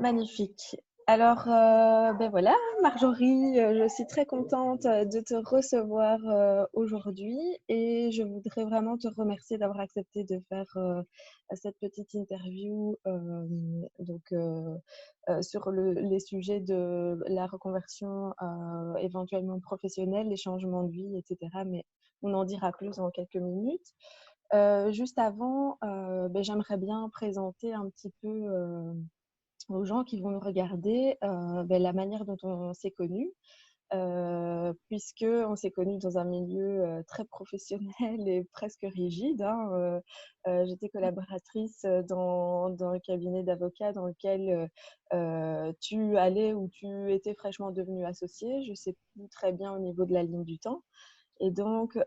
Magnifique. Alors, ben voilà, Marjorie, je suis très contente de te recevoir aujourd'hui et je voudrais vraiment te remercier d'avoir accepté de faire cette petite interview sur les sujets de la reconversion éventuellement professionnelle, les changements de vie, etc. Mais on en dira plus dans quelques minutes. Juste avant, ben, j'aimerais bien présenter un petit peu aux gens qui vont nous regarder ben, la manière dont on s'est connus, puisque on s'est connus dans un milieu très professionnel et presque rigide. Hein. J'étais collaboratrice dans le cabinet d'avocats dans lequel tu allais ou tu étais fraîchement devenue associée. Je ne sais plus très bien au niveau de la ligne du temps. Et donc,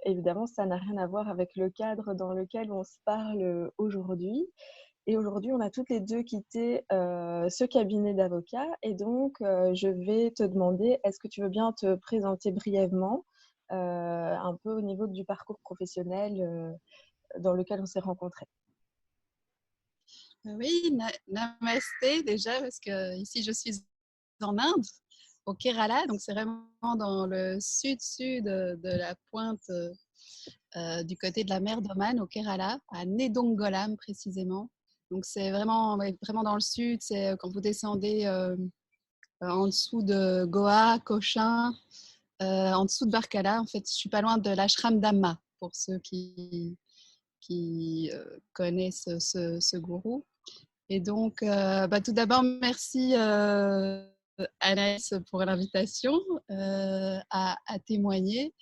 évidemment, ça n'a rien à voir avec le cadre dans lequel on se parle aujourd'hui. Et aujourd'hui, on a toutes les deux quitté ce cabinet d'avocats. Et donc, je vais te demander, est-ce que tu veux bien te présenter brièvement un peu au niveau du parcours professionnel dans lequel on s'est rencontrés? Oui, namasté déjà, parce que ici je suis en Inde, au Kerala, donc c'est vraiment dans le sud-sud de la pointe du côté de la mer d'Oman, au Kerala, à Nedongolam précisément. Donc c'est vraiment, ouais, vraiment dans le sud, c'est quand vous descendez en dessous de Goa, Cochin, en dessous de Barkala. En fait, je suis pas loin de l'ashram d'Amma, pour ceux qui connaissent ce gourou. Et donc, tout d'abord, merci Anaïs pour l'invitation à témoigner.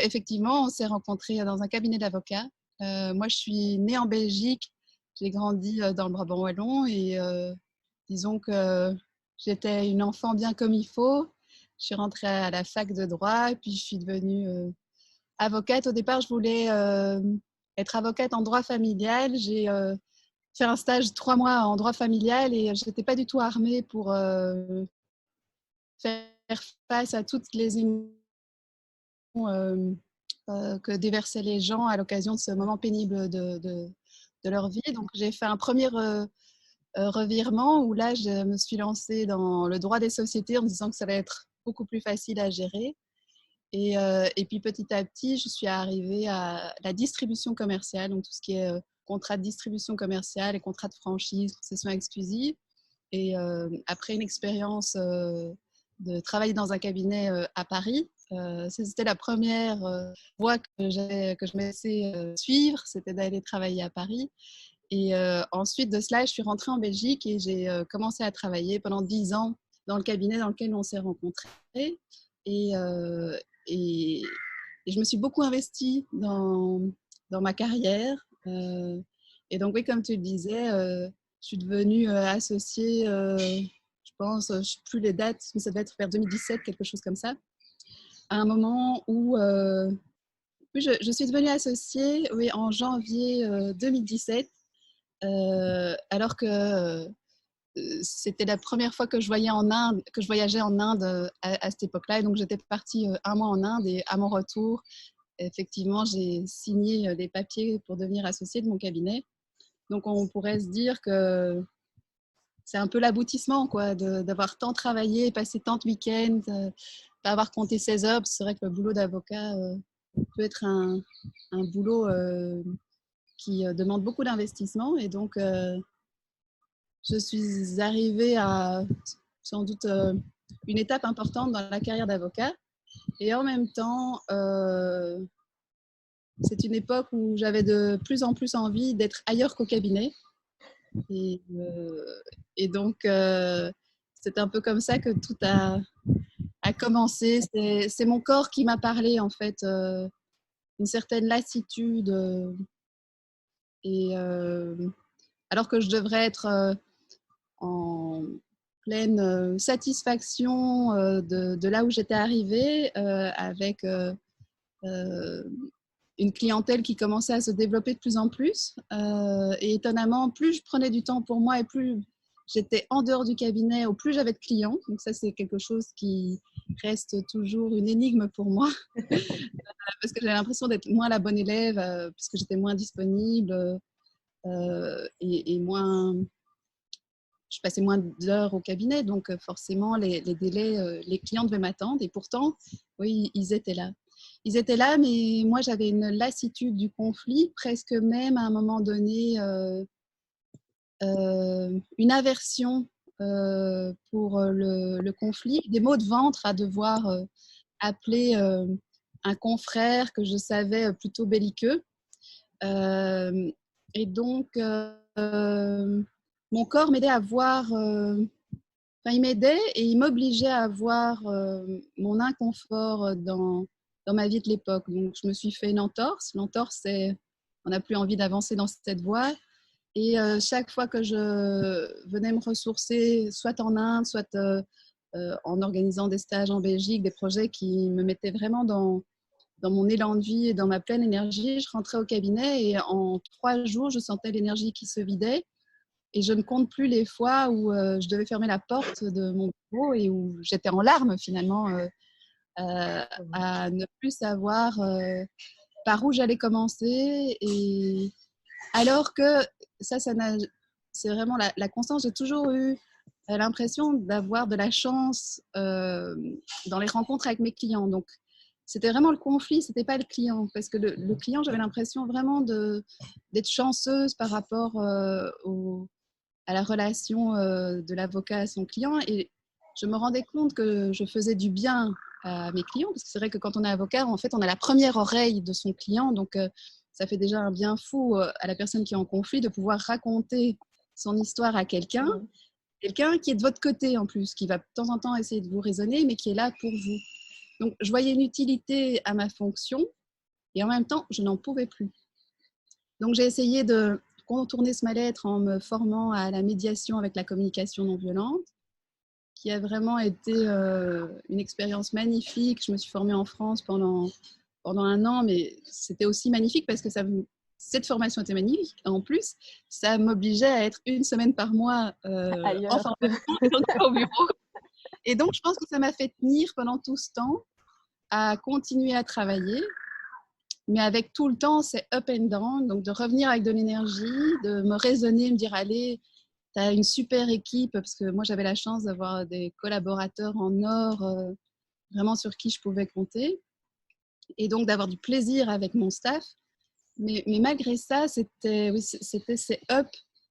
Effectivement, on s'est rencontrés dans un cabinet d'avocats. Moi, je suis née en Belgique, j'ai grandi dans le Brabant wallon et disons que j'étais une enfant bien comme il faut. Je suis rentrée à la fac de droit et puis je suis devenue avocate. Au départ, je voulais être avocate en droit familial. J'ai fait un stage de 3 mois en droit familial et je n'étais pas du tout armée pour faire face à toutes les émotions que déversaient les gens à l'occasion de ce moment pénible de leur vie. Donc j'ai fait un premier revirement où là je me suis lancée dans le droit des sociétés en me disant que ça allait être beaucoup plus facile à gérer. Et puis petit à petit, je suis arrivée à la distribution commerciale, donc tout ce qui est contrat de distribution commerciale et contrat de franchise, concession exclusive. Et après une expérience de travailler dans un cabinet à Paris, c'était la première voie que je me laissais suivre, c'était d'aller travailler à Paris. Et ensuite de cela, je suis rentrée en Belgique et j'ai commencé à travailler pendant 10 ans dans le cabinet dans lequel on s'est rencontrés. Et, euh, et, et je me suis beaucoup investie dans ma carrière. Et donc, oui, comme tu le disais, je suis devenue associée, je pense, je ne sais plus les dates, mais ça devait être vers 2017, quelque chose comme ça, à un moment où oui, je suis devenue associée oui, en janvier 2017, alors que c'était la première fois que je voyageais en Inde à cette époque-là. Et donc, j'étais partie un mois en Inde et à mon retour, effectivement, j'ai signé les papiers pour devenir associée de mon cabinet. Donc, on pourrait se dire que c'est un peu l'aboutissement, quoi, d'avoir tant travaillé, passé tant de week-ends, pas avoir compté 16 heures. C'est vrai que le boulot d'avocat peut être un boulot qui demande beaucoup d'investissement. Et donc, je suis arrivée à sans doute une étape importante dans la carrière d'avocat. Et en même temps, c'est une époque où j'avais de plus en plus envie d'être ailleurs qu'au cabinet. Et, euh, et donc, c'est un peu comme ça que tout a commencé. C'est mon corps qui m'a parlé, en fait, une certaine lassitude. Et alors que je devrais être en pleine satisfaction de là où j'étais arrivée, avec une clientèle qui commençait à se développer de plus en plus. Et étonnamment, plus je prenais du temps pour moi et plus j'étais en dehors du cabinet, au plus j'avais de clients. Donc ça, c'est quelque chose qui reste toujours une énigme pour moi, parce que j'ai l'impression d'être moins la bonne élève, puisque j'étais moins disponible. et moins, je passais moins d'heures au cabinet, donc forcément les délais, les clients devaient m'attendre et pourtant, oui, ils étaient là. Ils étaient là, mais moi j'avais une lassitude du conflit, presque même à un moment donné une aversion pour le conflit, des maux de ventre à devoir appeler un confrère que je savais plutôt belliqueux. Euh, et donc, mon corps m'aidait à voir, enfin, il m'aidait et il m'obligeait à voir mon inconfort dans ma vie de l'époque. Donc, je me suis fait une entorse. L'entorse, c'est on n'a plus envie d'avancer dans cette voie. Et chaque fois que je venais me ressourcer, soit en Inde, soit en organisant des stages en Belgique, des projets qui me mettaient vraiment dans mon élan de vie et dans ma pleine énergie, je rentrais au cabinet et en 3 jours, je sentais l'énergie qui se vidait. Et je ne compte plus les fois où je devais fermer la porte de mon bureau et où j'étais en larmes finalement à ne plus savoir par où j'allais commencer. Et alors que ça n'a, c'est vraiment la constance. J'ai toujours eu l'impression d'avoir de la chance dans les rencontres avec mes clients. Donc, c'était vraiment le conflit, c'était pas le client. Parce que le client, j'avais l'impression vraiment d'être chanceuse par rapport à la relation de l'avocat à son client. Et je me rendais compte que je faisais du bien à mes clients. Parce que c'est vrai que quand on est avocat, en fait, on a la première oreille de son client. Donc, ça fait déjà un bien fou à la personne qui est en conflit de pouvoir raconter son histoire à quelqu'un. Quelqu'un qui est de votre côté en plus, qui va de temps en temps essayer de vous raisonner, mais qui est là pour vous. Donc, je voyais une utilité à ma fonction et en même temps, je n'en pouvais plus. Donc, j'ai essayé de contourner ce mal-être en me formant à la médiation avec la communication non violente, qui a vraiment été une expérience magnifique. Je me suis formée en France pendant 1 an, mais c'était aussi magnifique parce que cette formation était magnifique. En plus, ça m'obligeait à être 1 semaine par mois en Ailleurs. formation et donc pas au bureau. Et donc, je pense que ça m'a fait tenir pendant tout ce temps à continuer à travailler, mais avec tout le temps, c'est up and down. Donc, de revenir avec de l'énergie, de me raisonner, me dire, allez, tu as une super équipe, parce que moi, j'avais la chance d'avoir des collaborateurs en or, vraiment sur qui je pouvais compter, et donc d'avoir du plaisir avec mon staff. Mais malgré ça, c'était oui, ces up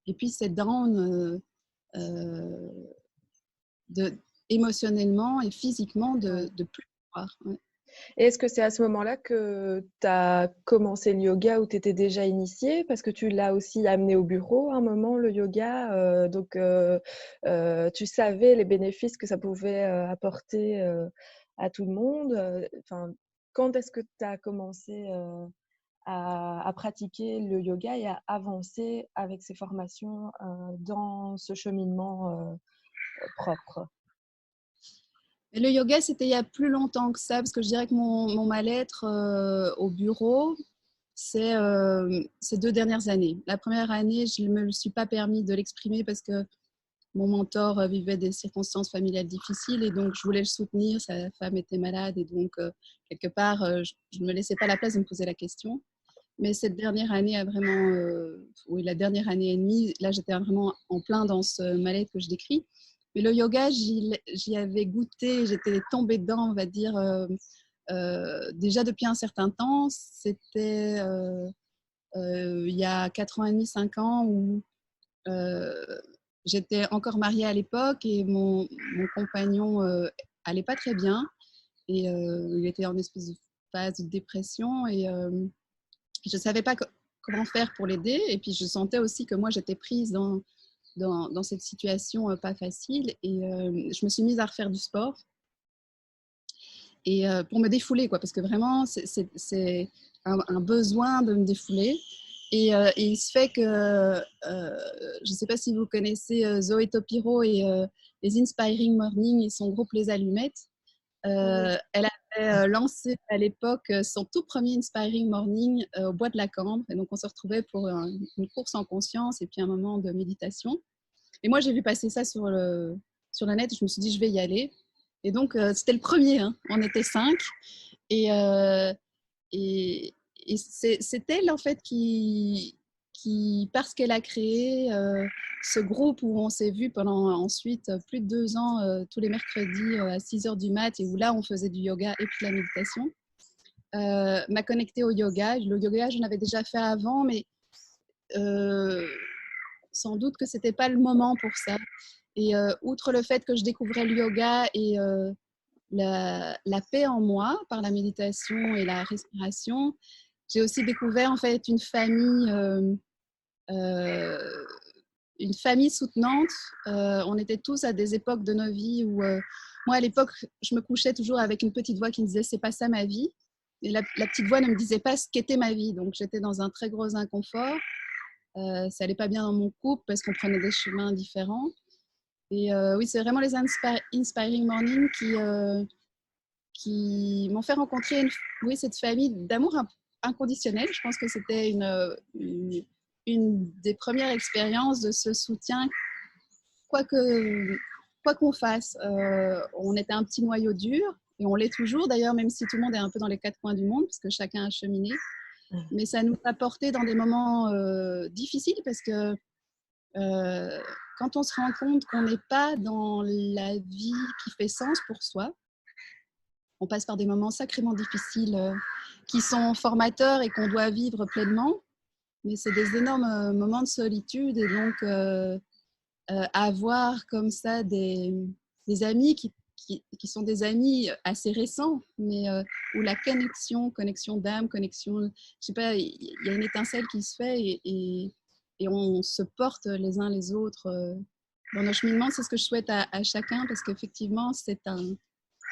et puis ces down émotionnellement et physiquement de plus pouvoir. Ouais. Et est-ce que c'est à ce moment-là que tu as commencé le yoga ou tu étais déjà initiée? Parce que tu l'as aussi amené au bureau à un moment, le yoga. Tu savais les bénéfices que ça pouvait apporter à tout le monde. Enfin, quand est-ce que tu as commencé à pratiquer le yoga et à avancer avec ces formations dans ce cheminement propre? Et le yoga, c'était il y a plus longtemps que ça, parce que je dirais que mon mal-être au bureau, c'est ces 2 dernières années. La première année, je ne me suis pas permis de l'exprimer parce que mon mentor vivait des circonstances familiales difficiles et donc je voulais le soutenir. Sa femme était malade et donc quelque part, je ne me laissais pas la place de me poser la question. Mais cette dernière année a vraiment, oui, la dernière année et demie, là j'étais vraiment en plein dans ce mal-être que je décris. Mais le yoga, j'y avais goûté, j'étais tombée dedans, on va dire, déjà depuis un certain temps. C'était il y a 4 ans et demi, 5 ans, où j'étais encore mariée à l'époque et mon compagnon allait pas très bien. Et il était en espèce de phase de dépression et je ne savais pas comment faire pour l'aider. Et puis, je sentais aussi que moi, j'étais prise dans cette situation pas facile. Et je me suis mise à refaire du sport et pour me défouler, quoi, parce que vraiment, c'est un besoin de me défouler. Et il se fait que, je ne sais pas si vous connaissez Zoé Topiro et les Inspiring Morning et son groupe Les Allumettes. Elle avait lancé à l'époque son tout premier Inspiring Morning au Bois de la Cambre. Et donc, on se retrouvait pour une course en conscience et puis un moment de méditation. Et moi, j'ai vu passer ça sur le net. Je me suis dit, je vais y aller. Et donc, c'était le premier. Hein. On était 5. Et, et c'est elle, en fait, qui parce qu'elle a créé ce groupe où on s'est vu pendant ensuite plus de 2 ans, tous les mercredis à 6 heures du mat, et où là, on faisait du yoga et puis de la méditation, m'a connectée au yoga. Le yoga, j'en avais déjà fait avant, mais sans doute que c'était pas le moment pour ça. Et outre le fait que je découvrais le yoga et la paix en moi par la méditation et la respiration, j'ai aussi découvert en fait euh, une famille soutenante. On était tous à des époques de nos vies où moi à l'époque je me couchais toujours avec une petite voix qui me disait c'est pas ça ma vie, et la petite voix ne me disait pas ce qu'était ma vie, donc j'étais dans un très gros inconfort. Ça allait pas bien dans mon couple parce qu'on prenait des chemins différents. Et oui, c'est vraiment les Inspiring Morning qui m'ont fait rencontrer oui, cette famille d'amour inconditionnel. Je pense que c'était une des premières expériences de ce soutien, quoi qu'on fasse. On était un petit noyau dur, et on l'est toujours d'ailleurs, même si tout le monde est un peu dans les quatre coins du monde, parce que chacun a cheminé. Mais ça nous a porté dans des moments difficiles, parce que quand on se rend compte qu'on n'est pas dans la vie qui fait sens pour soi, on passe par des moments sacrément difficiles qui sont formateurs et qu'on doit vivre pleinement. Mais c'est des énormes moments de solitude, et donc avoir comme ça des amis qui sont des amis assez récents, mais où la connexion d'âme, je sais pas, il y a une étincelle qui se fait, et on se porte les uns les autres dans nos cheminements. C'est ce que je souhaite à chacun, parce qu'effectivement, c'est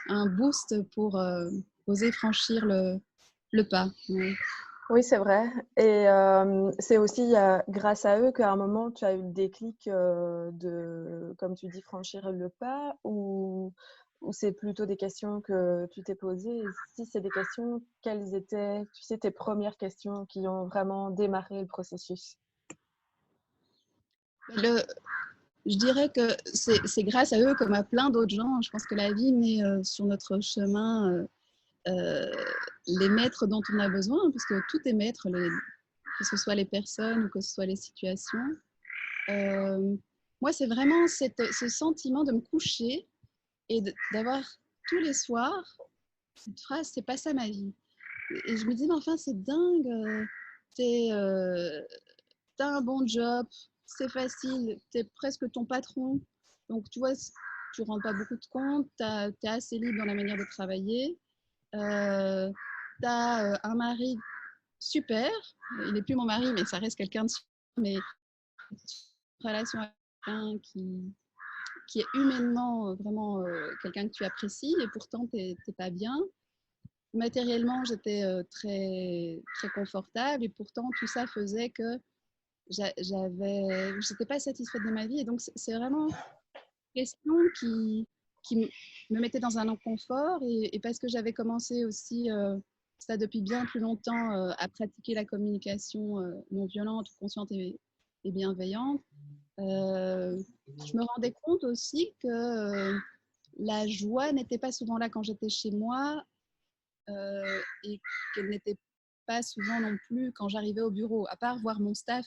un boost pour oser franchir le pas. Ouais. Oui, c'est vrai. Et c'est aussi grâce à eux qu'à un moment, tu as eu le déclic de, comme tu dis, franchir le pas, ou c'est plutôt des questions que tu t'es posées? Et si c'est des questions, quelles étaient, tu sais, tes premières questions qui ont vraiment démarré le processus? Je dirais que c'est grâce à eux, comme à plein d'autres gens. Je pense que la vie met sur notre chemin les maîtres dont on a besoin, parce que tout est maître, que ce soit les personnes ou que ce soit les situations. Euh, Moi, c'est vraiment ce sentiment de me coucher et d'avoir tous les soirs cette phrase, c'est pas ça ma vie. Et je me dis, mais enfin, c'est dingue. T'as un bon job, c'est facile, t'es presque ton patron. Donc, tu vois, tu ne rends pas beaucoup de compte, t'es assez libre dans la manière de travailler. T'as un mari super, il n'est plus mon mari, mais ça reste quelqu'un de super, mais une relation avec quelqu'un qui est humainement vraiment quelqu'un que tu apprécies, et pourtant t'es pas bien. Matériellement, j'étais très, très confortable, et pourtant tout ça faisait que j'étais pas satisfaite de ma vie. Et donc, c'est vraiment une question qui me mettait dans un inconfort, et parce que j'avais commencé aussi ça depuis bien plus longtemps à pratiquer la communication non violente, consciente et bienveillante. Je me rendais compte aussi que la joie n'était pas souvent là quand j'étais chez moi, et qu'elle n'était pas souvent non plus quand j'arrivais au bureau, à part voir mon staff.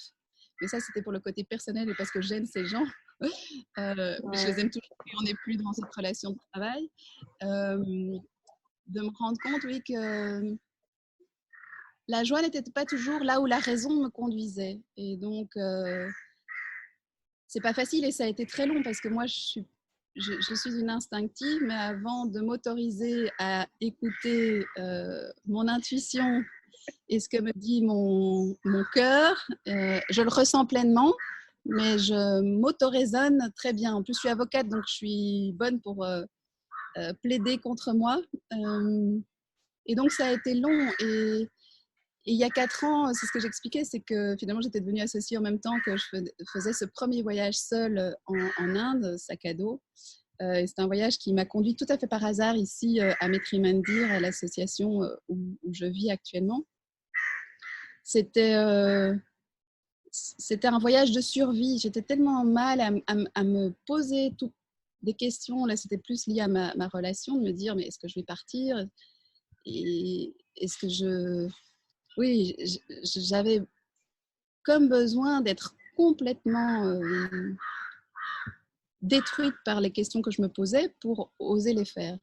Mais ça, c'était pour le côté personnel et parce que j'aime ces gens. Mais je les aime toujours, et on n'est plus dans cette relation de travail. De me rendre compte, oui, que la joie n'était pas toujours là où la raison me conduisait. Et donc, c'est pas facile, et ça a été très long, parce que moi, je suis une instinctive, mais avant de m'autoriser à écouter mon intuition et ce que me dit mon cœur, je le ressens pleinement, mais je m'auto-raisonne très bien. En plus, je suis avocate, donc je suis bonne pour plaider contre moi. Et donc, ça a été long. Et il y a 4 ans, c'est ce que j'expliquais, c'est que finalement, j'étais devenue associée en même temps que je faisais ce premier voyage seul en Inde, sac à dos. C'est un voyage qui m'a conduit tout à fait par hasard ici à Maitri Mandir, à l'association où je vis actuellement. C'était un voyage de survie. J'étais tellement mal à me poser des questions. Là, c'était plus lié à ma relation, de me dire, mais est-ce que je vais partir? Et est-ce que oui, j'avais comme besoin d'être complètement détruite par les questions que je me posais pour oser les faire.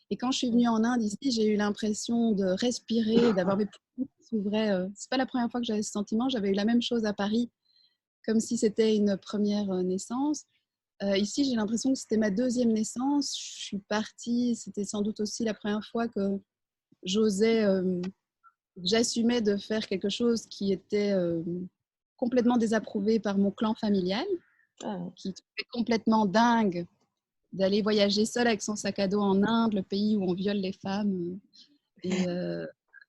Et quand je suis venue en Inde, ici, j'ai eu l'impression de respirer, d'avoir mes poumons qui s'ouvraient. C'est pas la première fois que j'avais ce sentiment. J'avais eu la même chose à Paris, comme si c'était une première naissance. Ici, j'ai l'impression que c'était ma deuxième naissance. Je suis partie, c'était sans doute aussi la première fois que j'osais, j'assumais de faire quelque chose qui était complètement désapprouvé par mon clan familial, qui trouvait complètement dingue d'aller voyager seule avec son sac à dos en Inde, le pays où on viole les femmes et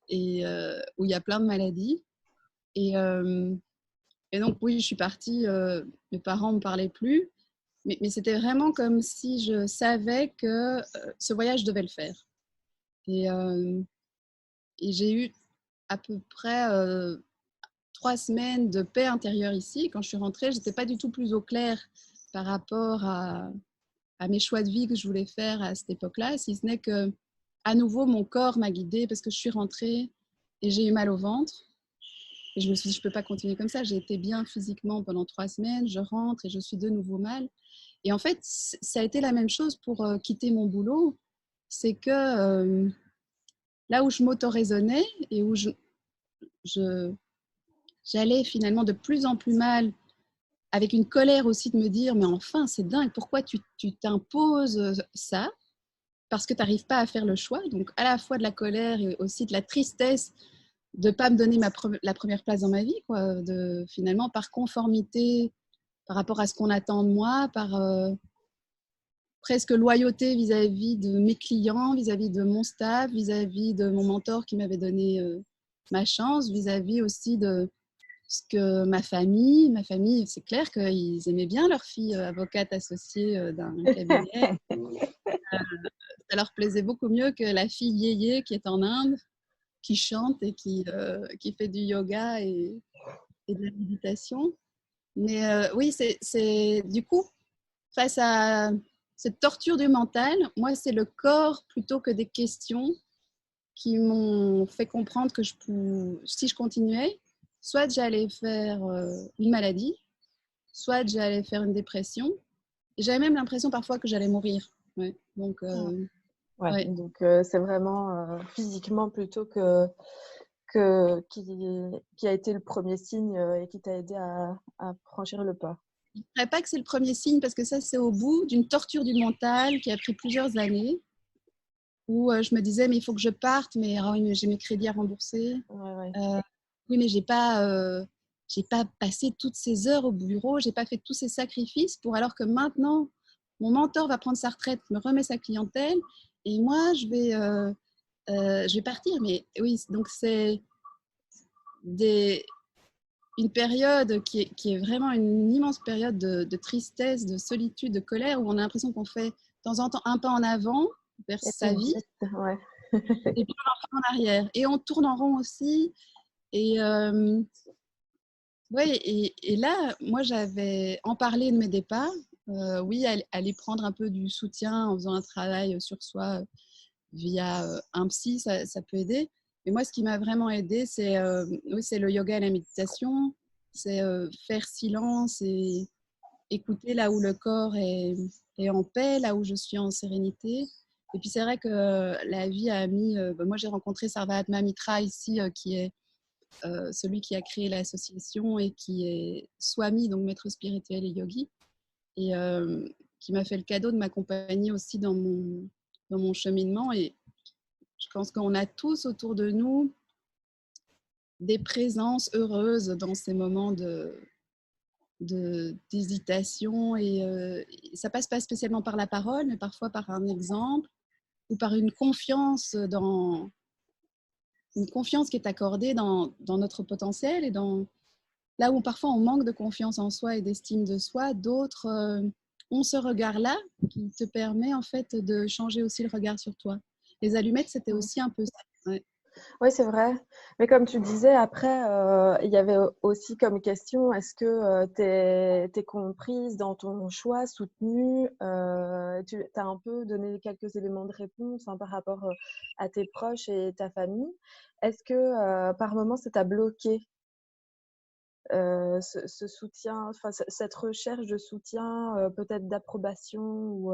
où il y a plein de maladies. Et, euh, et donc, oui, je suis partie, mes parents ne me parlaient plus, mais c'était vraiment comme si je savais que ce voyage, je devais le faire. Et, euh, et j'ai eu à peu près 3 semaines de paix intérieure ici. Quand je suis rentrée, je n'étais pas du tout plus au clair par rapport à mes choix de vie que je voulais faire à cette époque-là, si ce n'est que, à nouveau, mon corps m'a guidée parce que je suis rentrée et j'ai eu mal au ventre. Et je me suis dit, je ne peux pas continuer comme ça. J'ai été bien physiquement pendant 3 semaines, je rentre et je suis de nouveau mal. Et en fait, ça a été la même chose pour quitter mon boulot. C'est que là où je m'auto-raisonnais et où je, j'allais finalement de plus en plus mal, avec une colère aussi de me dire, mais enfin, c'est dingue, pourquoi tu t'imposes ça? Parce que tu n'arrives pas à faire le choix. Donc, à la fois de la colère et aussi de la tristesse de ne pas me donner la première place dans ma vie, quoi, de, finalement, par conformité, par rapport à ce qu'on attend de moi, par presque loyauté vis-à-vis de mes clients, vis-à-vis de mon staff, vis-à-vis de mon mentor qui m'avait donné ma chance, vis-à-vis aussi de ce que ma famille, c'est clair qu'ils aimaient bien leur fille avocate associée d'un cabinet. Ça leur plaisait beaucoup mieux que la fille yéyé qui est en Inde, qui chante et qui fait du yoga et de la méditation. Mais oui, c'est du coup, face à cette torture du mental, moi, c'est le corps plutôt que des questions qui m'ont fait comprendre que si je continuais, soit j'allais faire une maladie, soit j'allais faire une dépression. Et j'avais même l'impression parfois que j'allais mourir. Ouais. Donc, Ouais, ouais. donc c'est vraiment physiquement plutôt qui a été le premier signe et qui t'a aidé à franchir le pas. Je ne dirais pas que c'est le premier signe parce que ça, c'est au bout d'une torture du mental qui a pris plusieurs années où je me disais, mais il faut que je parte, mais, ah oui, mais j'ai mes crédits à rembourser. Ouais, ouais. Oui, mais j'ai pas passé toutes ces heures au bureau, j'ai pas fait tous ces sacrifices pour alors que maintenant, mon mentor va prendre sa retraite, me remet sa clientèle et moi, je vais partir. Mais oui, donc c'est des, une période qui est vraiment une immense période de tristesse, de solitude, de colère, où on a l'impression qu'on fait de temps en temps un pas en avant vers Et puis sa vie, ouais. et puis un pas en arrière. Et on tourne en rond aussi. Et, ouais, et là, moi, j'avais en parlé de mes départs. Oui, aller prendre un peu du soutien en faisant un travail sur soi via un psy, ça peut aider. Mais moi, ce qui m'a vraiment aidé, oui, c'est le yoga et la méditation. C'est faire silence et écouter là où le corps est en paix, là où je suis en sérénité. Et puis, c'est vrai que la vie a mis. Moi, j'ai rencontré Sarvahatma Mitra ici, qui est celui qui a créé l'association et qui est Swami, donc maître spirituel et yogi, et qui m'a fait le cadeau de m'accompagner aussi dans mon cheminement. Et je pense qu'on a tous autour de nous des présences heureuses dans ces moments d'hésitation. Et ça passe pas spécialement par la parole, mais parfois par un exemple ou par une confiance qui est accordée dans notre potentiel et là où parfois on manque de confiance en soi et d'estime de soi, d'autres ont ce regard-là qui te permet en fait de changer aussi le regard sur toi. Les allumettes, c'était aussi un peu ça. Ouais. Oui, c'est vrai. Mais comme tu disais, après, il y avait aussi comme question, est-ce que tu es comprise dans ton choix, soutenue? Tu as un peu donné quelques éléments de réponse par rapport à tes proches et ta famille. Est-ce que par moment, ça t'a bloqué? ce soutien, enfin cette recherche de soutien, peut-être d'approbation ou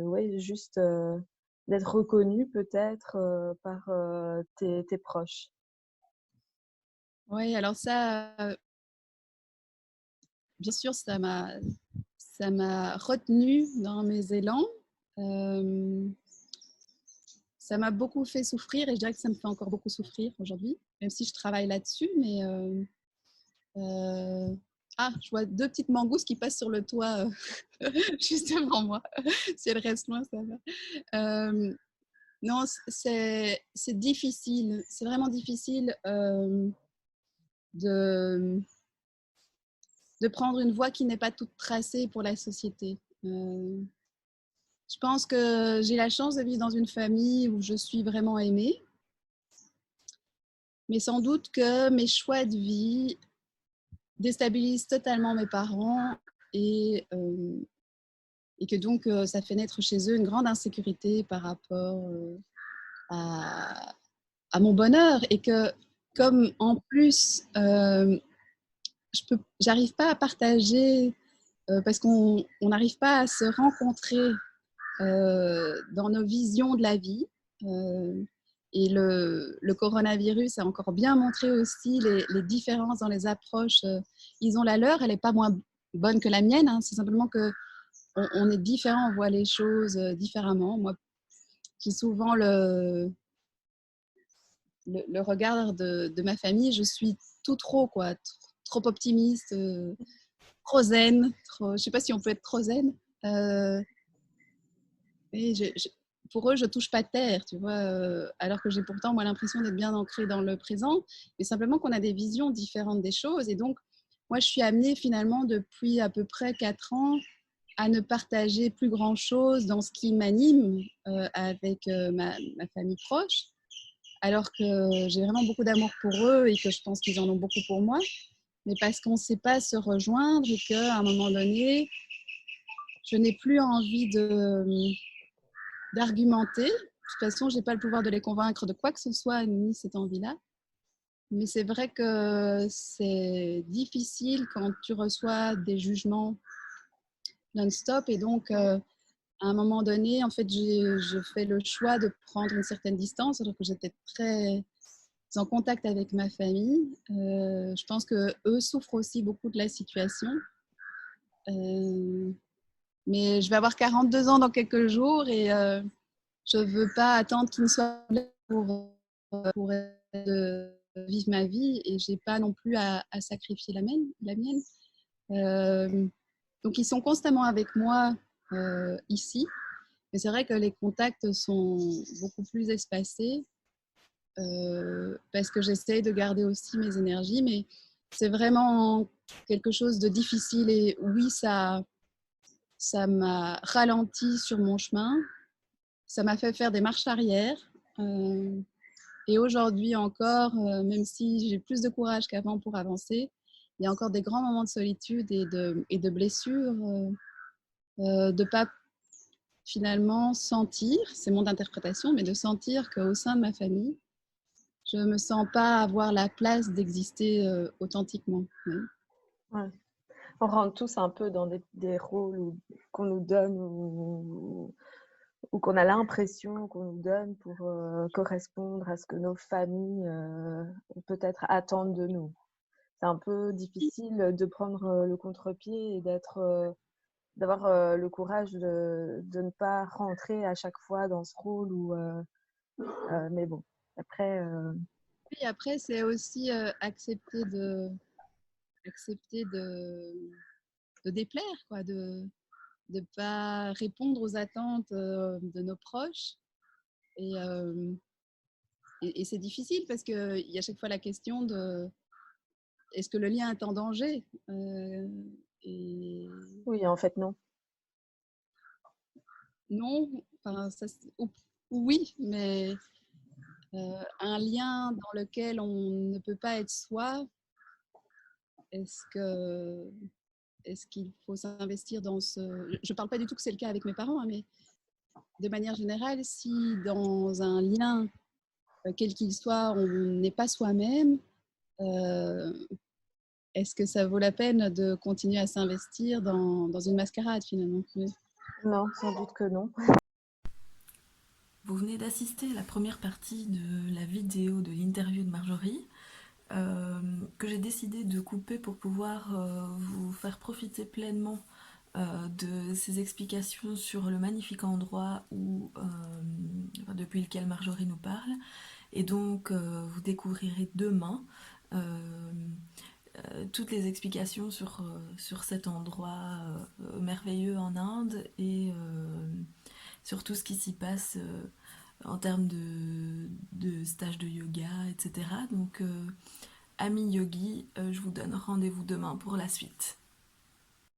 ouais, juste d'être reconnu peut-être par tes proches. Oui, alors ça, bien sûr, ça m'a retenue dans mes élans. Ça m'a beaucoup fait souffrir et je dirais que ça me fait encore beaucoup souffrir aujourd'hui, même si je travaille là-dessus. Mais ah, je vois deux petites mangousses qui passent sur le toit juste devant moi. Si elles restent loin, ça va. Non, c'est difficile. C'est vraiment difficile de, de prendre une voie qui n'est pas toute tracée pour la société. Je pense que j'ai la chance de vivre dans une famille où je suis vraiment aimée, mais sans doute que mes choix de vie déstabilisent totalement mes parents et, euh, et que donc ça fait naître chez eux une grande insécurité par rapport à, à mon bonheur et que comme en plus j'arrive pas à partager parce qu'on n'arrive pas à se rencontrer dans nos visions de la vie. Euh, et le coronavirus a encore bien montré aussi les différences dans les approches. Ils ont la leur, elle n'est pas moins bonne que la mienne. Hein. C'est simplement que on est différents, on voit les choses différemment. Moi, j'ai souvent le regard de ma famille. Je suis tout trop, quoi, trop optimiste, trop zen. Trop, je ne sais pas si on peut être trop zen. Euh, Et pour eux, je touche pas terre, tu vois, alors que j'ai pourtant, moi, l'impression d'être bien ancrée dans le présent, mais simplement qu'on a des visions différentes des choses. Et donc, moi, je suis amenée finalement depuis à peu près 4 ans à ne partager plus grand-chose dans ce qui m'anime avec ma famille proche, alors que j'ai vraiment beaucoup d'amour pour eux et que je pense qu'ils en ont beaucoup pour moi, mais parce qu'on ne sait pas se rejoindre et qu'à un moment donné, je n'ai plus envie d'argumenter. De toute façon, je n'ai pas le pouvoir de les convaincre de quoi que ce soit, ni cette envie-là. Mais c'est vrai que c'est difficile quand tu reçois des jugements non-stop. Et donc, à un moment donné, en fait, je fais le choix de prendre une certaine distance, alors que j'étais très en contact avec ma famille. Je pense qu'eux souffrent aussi beaucoup de la situation. Mais je vais avoir 42 ans dans quelques jours et je ne veux pas attendre qu'ils ne soient là pour vivre ma vie et je n'ai pas non plus à sacrifier la mienne. Donc, ils sont constamment avec moi ici. Mais c'est vrai que les contacts sont beaucoup plus espacés parce que j'essaye de garder aussi mes énergies. Mais c'est vraiment quelque chose de difficile et oui, ça m'a ralenti sur mon chemin. Ça m'a fait faire des marches arrière. Et aujourd'hui encore, même si j'ai plus de courage qu'avant pour avancer, il y a encore des grands moments de solitude et de blessures, de ne pas finalement sentir, c'est mon interprétation, mais de sentir qu'au sein de ma famille, je ne me sens pas avoir la place d'exister authentiquement. Oui. Ouais. On rentre tous un peu dans des rôles qu'on nous donne ou qu'on a l'impression qu'on nous donne pour correspondre à ce que nos familles peut-être attendent de nous. C'est un peu difficile de prendre le contre-pied et d'avoir le courage de ne pas rentrer à chaque fois dans ce rôle. Mais bon, après... Et après, c'est aussi accepter de déplaire, quoi, de ne pas répondre aux attentes de nos proches. Et, et c'est difficile parce qu'il y a chaque fois la question de est-ce que le lien est en danger et Oui, en fait, non. non, enfin, oui, mais un lien dans lequel on ne peut pas être soi, est-ce que est-ce qu'il faut s'investir dans ce... Je ne parle pas du tout que c'est le cas avec mes parents, hein, mais de manière générale, si dans un lien, quel qu'il soit, on n'est pas soi-même, euh, est-ce que ça vaut la peine de continuer à s'investir dans une mascarade finalement? Oui. Non, sans doute que non. Vous venez d'assister à la première partie de la vidéo de l'interview de Marjorie, que j'ai décidé de couper pour pouvoir vous faire profiter pleinement de ses explications sur le magnifique endroit depuis lequel Marjorie nous parle. Et donc, vous découvrirez demain toutes les explications sur cet endroit merveilleux en Inde et sur tout ce qui s'y passe en termes de stages de yoga, etc. Donc, amis yogi, je vous donne rendez-vous demain pour la suite.